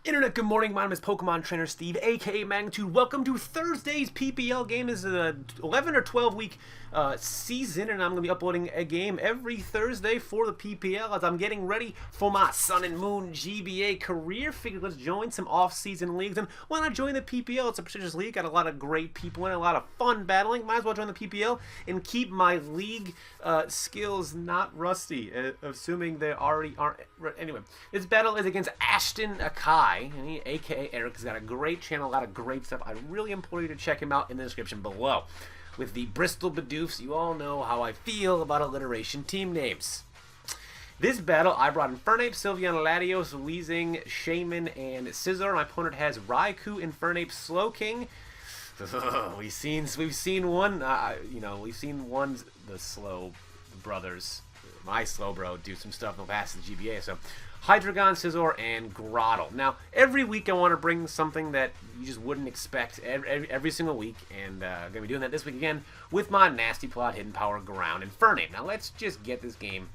Internet, good morning. My name is Pokemon Trainer Steve, aka Magnitude. Welcome to Thursday's PPL game. This is a 11 or 12 week season, and I'm going to be uploading a game every Thursday for the PPL as I'm getting ready for my Sun and Moon GBA career. Figured let's join some off-season leagues, and why not join the PPL? It's a prestigious league, got a lot of great people in it, a lot of fun battling. Might as well join the PPL and keep my league skills not rusty, assuming they already aren't. Anyway, this battle is against AshtonAkai. And he, aka Eric, has got a great channel, a lot of great stuff. I really implore you to check him out in the description below. With the Bristol Bidoofs, you all know how I feel about alliteration team names. This battle, I brought Infernape, Sylveon, Latios, Weezing, Shaman, and Scizor. My opponent has Raikou, Infernape, Slowking. We've seen one, we've seen the Slow brothers, my Slow bro, do some stuff in the past of the GBA. So Hydreigon, Scizor, and Grottle. Now, every week I want to bring something that you just wouldn't expect every single week, and I'm going to be doing that this week again with my Nasty Plot, Hidden Power, Ground, Infernape. Now, let's just get this game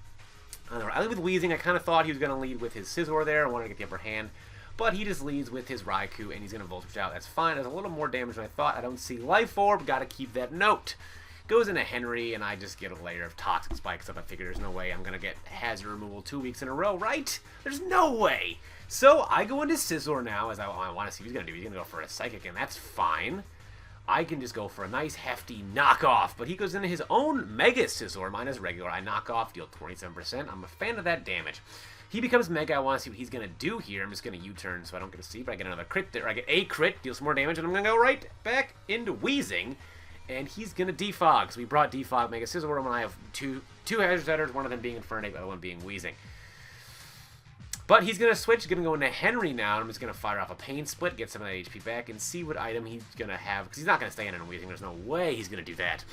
on the right. I lead with Weezing. I kind of thought he was going to lead with his Scizor there. I wanted to get the upper hand, but he just leads with his Raikou, and he's going to Volt Switch out. That's fine. There's a little more damage than I thought. I don't see Life Orb. Got to keep that note. Goes into Henry, and I just get a layer of Toxic Spikes up. I figure there's no way I'm going to get Hazard Removal 2 weeks in a row, right? There's no way. So I go into Scizor now, as I want to see what he's going to do. He's going to go for a Psychic, and that's fine. I can just go for a nice, hefty knockoff, but he goes into his own Mega Scizor. Mine is regular. I knock off, deal 27%. I'm a fan of that damage. He becomes Mega. I want to see what he's going to do here. I'm just going to U-turn so I don't get a C, but I get another crit there. I get a crit, deal some more damage, and I'm going to go right back into Weezing. And he's going to defog. So we brought defog Mega Scizor, and I have two Hazard Setters, one of them being Infernape, the other one being Weezing. But he's going to switch, going to go into Henry now, and I'm just going to fire off a Pain Split, get some of that HP back, and see what item he's going to have, because he's not going to stay in a Weezing. There's no way he's going to do that.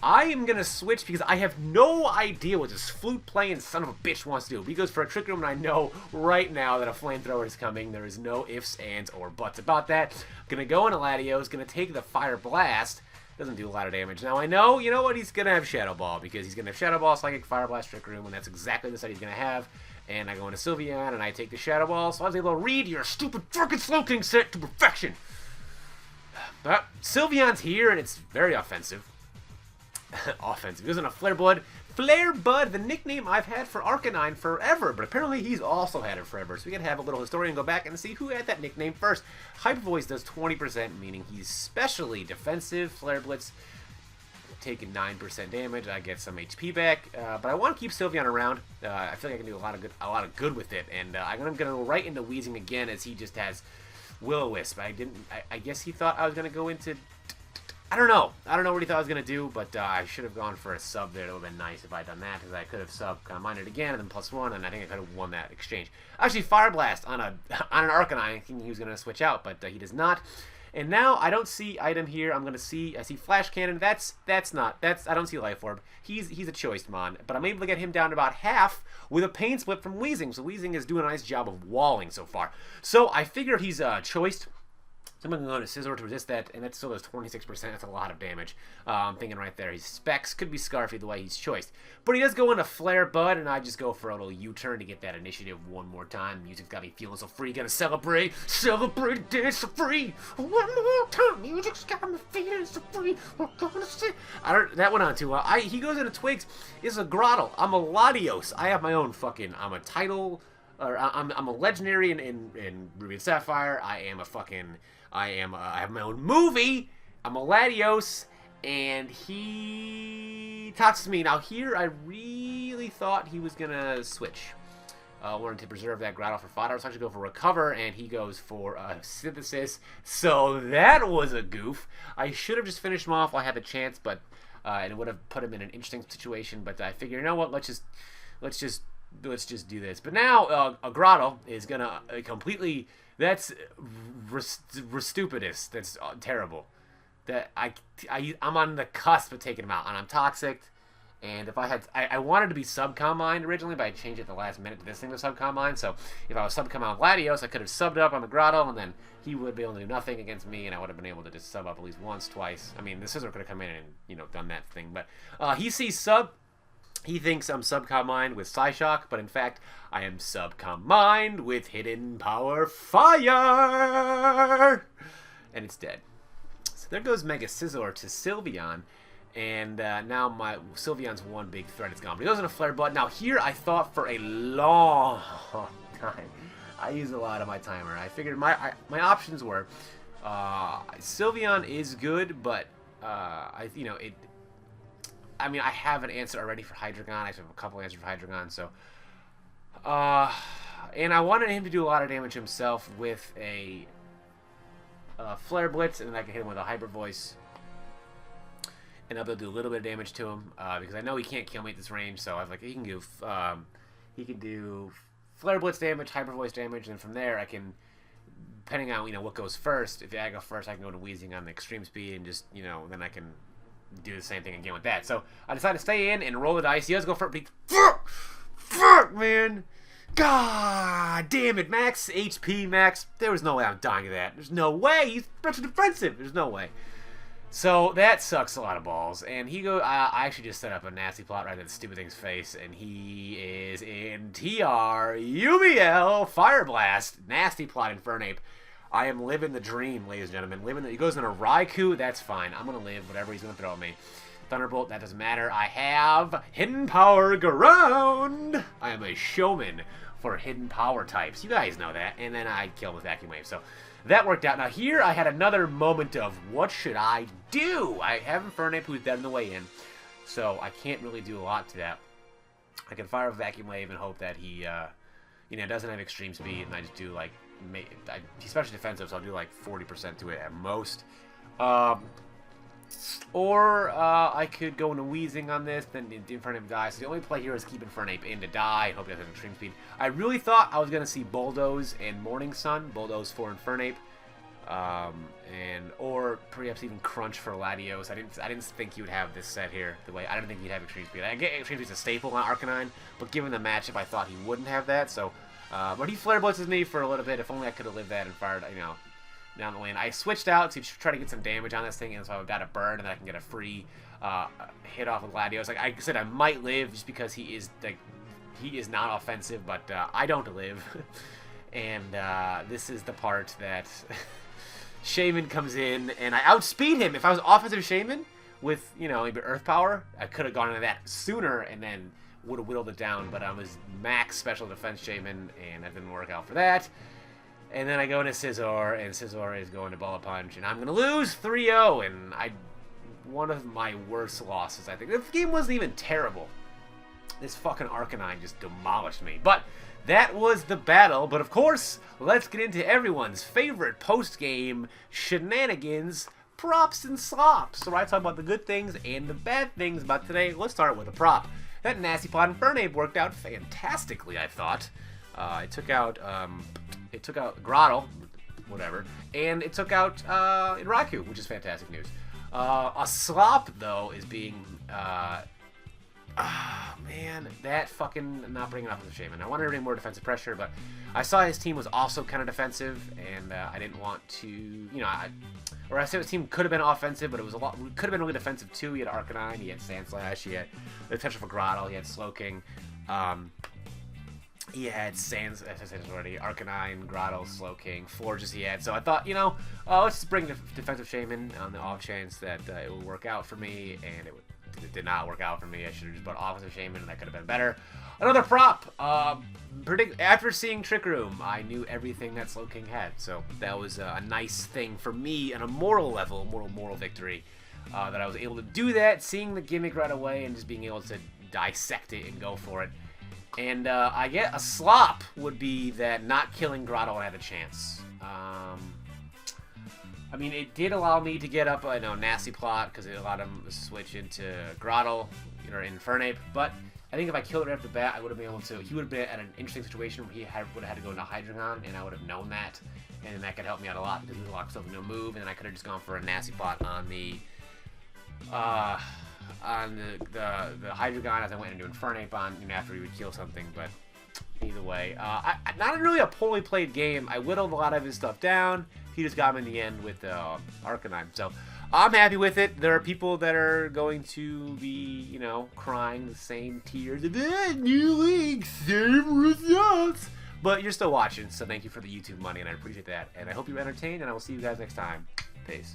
I am going to switch because I have no idea what this flute playing son of a bitch wants to do. He goes for a Trick Room, and I know right now that a Flamethrower is coming. There is no ifs, ands, or buts about that. Going to go into Latios, going to take the Fire Blast. Doesn't do a lot of damage. Now I know, you know what, he's going to have Shadow Ball, because he's going to have Shadow Ball, Psychic, Fire Blast, Trick Room, and that's exactly the set he's going to have. And I go into Sylveon, and I take the Shadow Ball, so I was able to read your stupid freaking Slowking set to perfection. But Sylveon's here, and it's very offensive. Offensive. He goes into Flare Bud. Flare Bud, the nickname I've had for Arcanine forever, but apparently he's also had it forever. So we can have a little historian go back and see who had that nickname first. Hyper Voice does 20%, meaning he's specially defensive. Flare Blitz taking 9% damage. I get some HP back, but I want to keep Sylveon around. I feel like I can do a lot of good with it, and I'm going to go right into Weezing again as he just has Will-O-Wisp. I guess he thought I was going to go into. I don't know what he thought I was going to do, but I should have gone for a sub there. It would have been nice if I had done that, because I could have sub kind of mined it again and then +1, and I think I could have won that exchange. Actually, Fire Blast on an Arcanine, thinking he was going to switch out, but he does not. And now I don't see item here. I see Flash Cannon. I don't see Life Orb. He's a choice mon, but I'm able to get him down to about half with a Pain Split from Weezing. So Weezing is doing a nice job of walling so far. So I figured he's choiced. So I'm going to go into Scizor to resist that, and that still does 26%. That's a lot of damage. I'm thinking right there, he's Specs, could be Scarfy the way he's choiced. But he does go into Flare Bud, and I just go for a little U-turn to get that initiative one more time. Music's got me feeling so free, gonna celebrate, dance so free. One more time, music's got me feeling so free. We're gonna sit. That went on too well. He goes into Twigs. It's a Grottle. I'm a Latios. I have my own fucking. I'm a title. Or I'm a legendary in Ruby and Sapphire. I have my own movie. I'm a Latios, and he talks to me. Now here, I really thought he was gonna switch. Wanted to preserve that Grottle for fodder. I was actually go for Recover, and he goes for Synthesis. So that was a goof. I should have just finished him off while I had the chance, but and it would have put him in an interesting situation. But I figured, you know what? Let's just do this. But now a Grottle is gonna completely. That's stupidest. That's terrible. That I'm on the cusp of taking him out, and I'm toxic. And if I wanted to be sub-combined originally, but I changed it at the last minute to this thing to sub-combine. So if I was sub-combined with Latios, I could have subbed up on the Grottle, and then he would be able to do nothing against me, and I would have been able to just sub up at least once, twice. I mean, the Scizor could have come in and done that thing, but he sees sub. He thinks I'm subcom mined with Psyshock, but in fact, I am subcom mined with Hidden Power Fire! And it's dead. So there goes Mega Scizor to Sylveon. And now my Sylveon's one big threat is gone. But he goes in a Flare Bud. Now here I thought for a long time. I use a lot of my timer. I figured my options were Sylveon is good, but I mean, I have an answer already for Hydreigon. I have a couple answers for Hydreigon, so and I wanted him to do a lot of damage himself with a Flare Blitz, and then I could hit him with a Hyper Voice, and I'll be able to do a little bit of damage to him because I know he can't kill me at this range. So I was like, he can do Flare Blitz damage, Hyper Voice damage, and from there I can, depending on what goes first. If I go first, I can go to Wheezing on the extreme speed, and just then I can do the same thing again with that. So I decided to stay in and roll the dice. He does go for it. Fuck, man. God damn it, max HP, max. There was no way I'm dying to that. There's no way. He's such defensive. There's no way. So that sucks a lot of balls. And he goes. I actually just set up a nasty plot right in that stupid thing's face, and he is in TR UBL Fire Blast. Nasty plot, Infernape. I am living the dream, ladies and gentlemen. He goes in a Raikou. That's fine. I'm gonna live whatever he's gonna throw at me. Thunderbolt. That doesn't matter. I have Hidden Power Ground. I am a showman for hidden power types. You guys know that. And then I kill with Vacuum Wave. So that worked out. Now here I had another moment of what should I do? I have Infernape who's dead on the way in, so I can't really do a lot to that. I can fire a Vacuum Wave and hope that he doesn't have extreme speed, and I just do like he's special defensive, so I'll do like 40% to it at most. Or I could go into Wheezing on this, then Infernape dies. So the only play here is keep Infernape in to die and hope he doesn't have extreme speed. I really thought I was going to see Bulldoze and Morning Sun. Bulldoze for Infernape. Or perhaps even Crunch for Latios. I didn't think he would have this set here. I didn't think he'd have extreme speed. I get extreme speed is a staple on Arcanine, but given the matchup, I thought he wouldn't have that. So, but he Flare Blitzes me for a little bit. If only I could have lived that and fired, down the lane. I switched out to try to get some damage on this thing, and so I've got a burn, and then I can get a free hit off with Latios. Like I said, I might live just because he is not offensive, but I don't live. And this is the part that Shaman comes in, and I outspeed him. If I was offensive Shaman with maybe Earth Power, I could have gone into that sooner and then would have whittled it down. But I was max special defense Shaman, and that didn't work out for that. And then I go into Scizor, and Scizor is going to Bullet Punch, and I'm going to lose 3-0, and one of my worst losses, I think. The game wasn't even terrible. This fucking Arcanine just demolished me. But that was the battle. But of course, let's get into everyone's favorite post-game shenanigans, props and slops. So I talk about the good things and the bad things about today. Let's start with a prop. That nasty plot Infernape worked out fantastically, I thought. It took out Grottle, whatever, and it took out Raikou, which is fantastic news. A slop, though, is being... man, that fucking not bringing up the Shaman. I wanted to bring more defensive pressure, but I saw his team was also kind of defensive, and I didn't want to, or I said his team could have been offensive, but it could have been really defensive too. He had Arcanine, he had Sandslash, he had the potential for Grottle, he had Slowking, he had Arcanine, Grottle, Slowking, Forges he had. So I thought, let's just bring the defensive Shaman on the off chance that it would work out for me, and it did not work out for me. I should have just bought offensive Shaman, and that could have been better. Another prop. After seeing Trick Room, I knew everything that Slowking had. So that was a nice thing for me on a moral level, moral victory, that I was able to do that, seeing the gimmick right away, and just being able to dissect it and go for it. And I get a slop would be that not killing Grottle I had a chance. I mean, it did allow me to get up a nasty plot because it allowed him to switch into Grottle or Infernape. But I think if I killed it right off the bat, I would have been able to. He would have been at an interesting situation where he would have had to go into Hydreigon, and I would have known that, and that could help me out a lot because he locked himself into a move, and then I could have just gone for a nasty plot on the Hydreigon as I went into Infernape on after he would kill something. But either way, not really a poorly played game. I whittled a lot of his stuff down. He just got him in the end with Arcanine. So I'm happy with it. There are people that are going to be, you know, crying the same tears of new league, same results. But you're still watching, so thank you for the YouTube money, and I appreciate that. And I hope you're entertained, and I will see you guys next time. Peace.